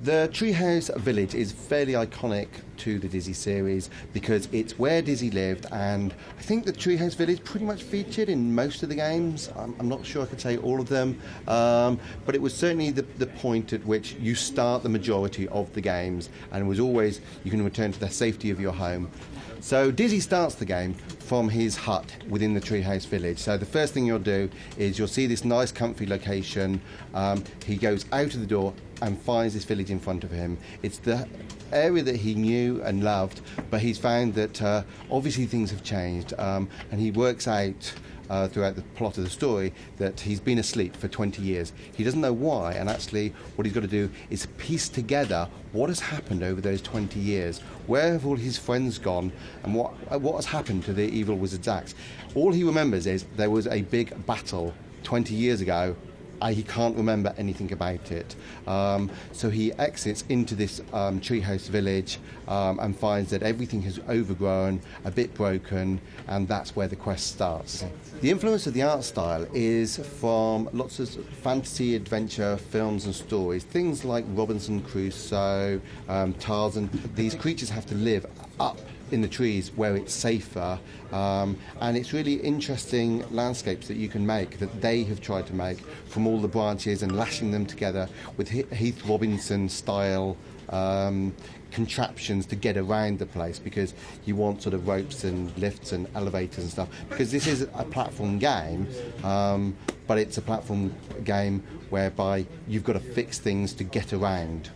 The Treehouse Village is fairly iconic to the Dizzy series because it's where Dizzy lived, and I think the Treehouse Village pretty much featured in most of the games. I'm not sure I could say all of them, but it was certainly the point at which you start the majority of the games, and it was always you can return to the safety of your home. So Dizzy starts the game from his hut within the Treehouse Village. So the first thing you'll do is you'll see this nice comfy location. He goes out of the door and finds this village in front of him. It's the area that he knew and loved, but he's found that obviously things have changed, and he works out throughout the plot of the story that he's been asleep for 20 years. He doesn't know why, and actually what he's got to do is piece together what has happened over those 20 years. Where have all his friends gone, and what has happened to the evil wizard Zax? All he remembers is there was a big battle 20 years ago. He can't remember anything about it. So he exits into this treehouse village and finds that everything has overgrown, a bit broken, and that's where the quest starts. The influence of the art style is from lots of fantasy adventure films and stories, things like Robinson Crusoe, Tarzan. These creatures have to live up in the trees where it's safer, and it's really interesting landscapes that you can make, that they have tried to make from all the branches and lashing them together with Heath Robinson style contraptions to get around the place, because you want sort of ropes and lifts and elevators and stuff, because this is a platform game, but it's a platform game whereby you've got to fix things to get around.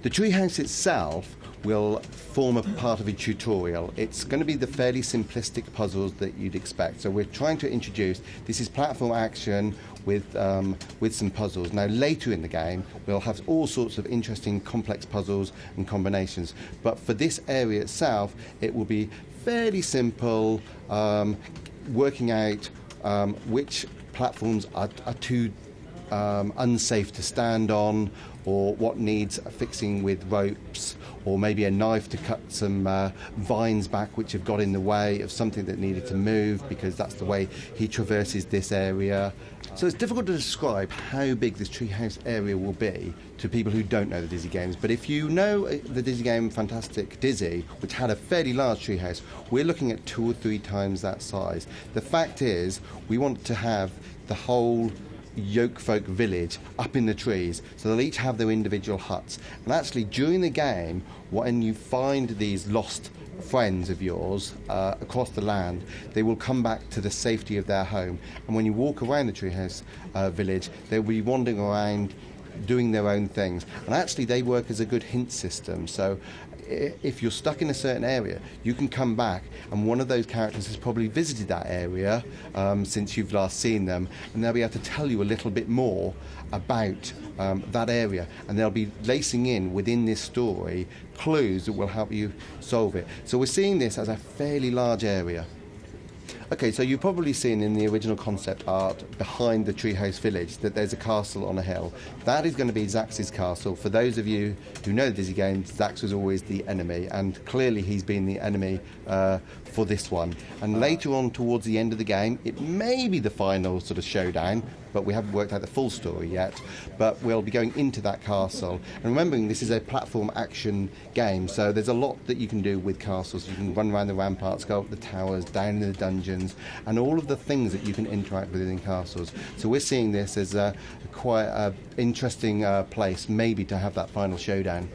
The treehouse itself will form a part of a tutorial. It's going to be the fairly simplistic puzzles that you'd expect. So we're trying to introduce, this is platform action with some puzzles. Now later in the game we'll have all sorts of interesting complex puzzles and combinations, but for this area itself it will be fairly simple, working out which platforms are too unsafe to stand on, or what needs fixing with ropes, or maybe a knife to cut some vines back which have got in the way of something that needed to move, because that's the way he traverses this area. So it's difficult to describe how big this treehouse area will be to people who don't know the Dizzy games, but if you know the Dizzy game Fantastic Dizzy, which had a fairly large treehouse, we're looking at 2 or 3 times that size. The fact is, we want to have the whole Yokefolk village up in the trees, so they'll each have their individual huts, and actually during the game when you find these lost friends of yours across the land, they will come back to the safety of their home, and when you walk around the treehouse village they'll be wandering around doing their own things, and actually they work as a good hint system. So if you're stuck in a certain area, you can come back, and one of those characters has probably visited that area since you've last seen them, and they'll be able to tell you a little bit more about that area, and they'll be lacing in within this story clues that will help you solve it. So we're seeing this as a fairly large area. Okay, so you've probably seen in the original concept art behind the Treehouse Village that there's a castle on a hill. That is going to be Zaxis Castle. For those of you who know the Dizzy games, Zax was always the enemy, and clearly he's been the enemy for this one. And later on towards the end of the game, it may be the final sort of showdown, but we haven't worked out the full story yet, but we'll be going into that castle. And remembering this is a platform action game, so there's a lot that you can do with castles. You can run around the ramparts, go up the towers, down in the dungeons, and all of the things that you can interact with in castles. So we're seeing this as quite an interesting place maybe to have that final showdown.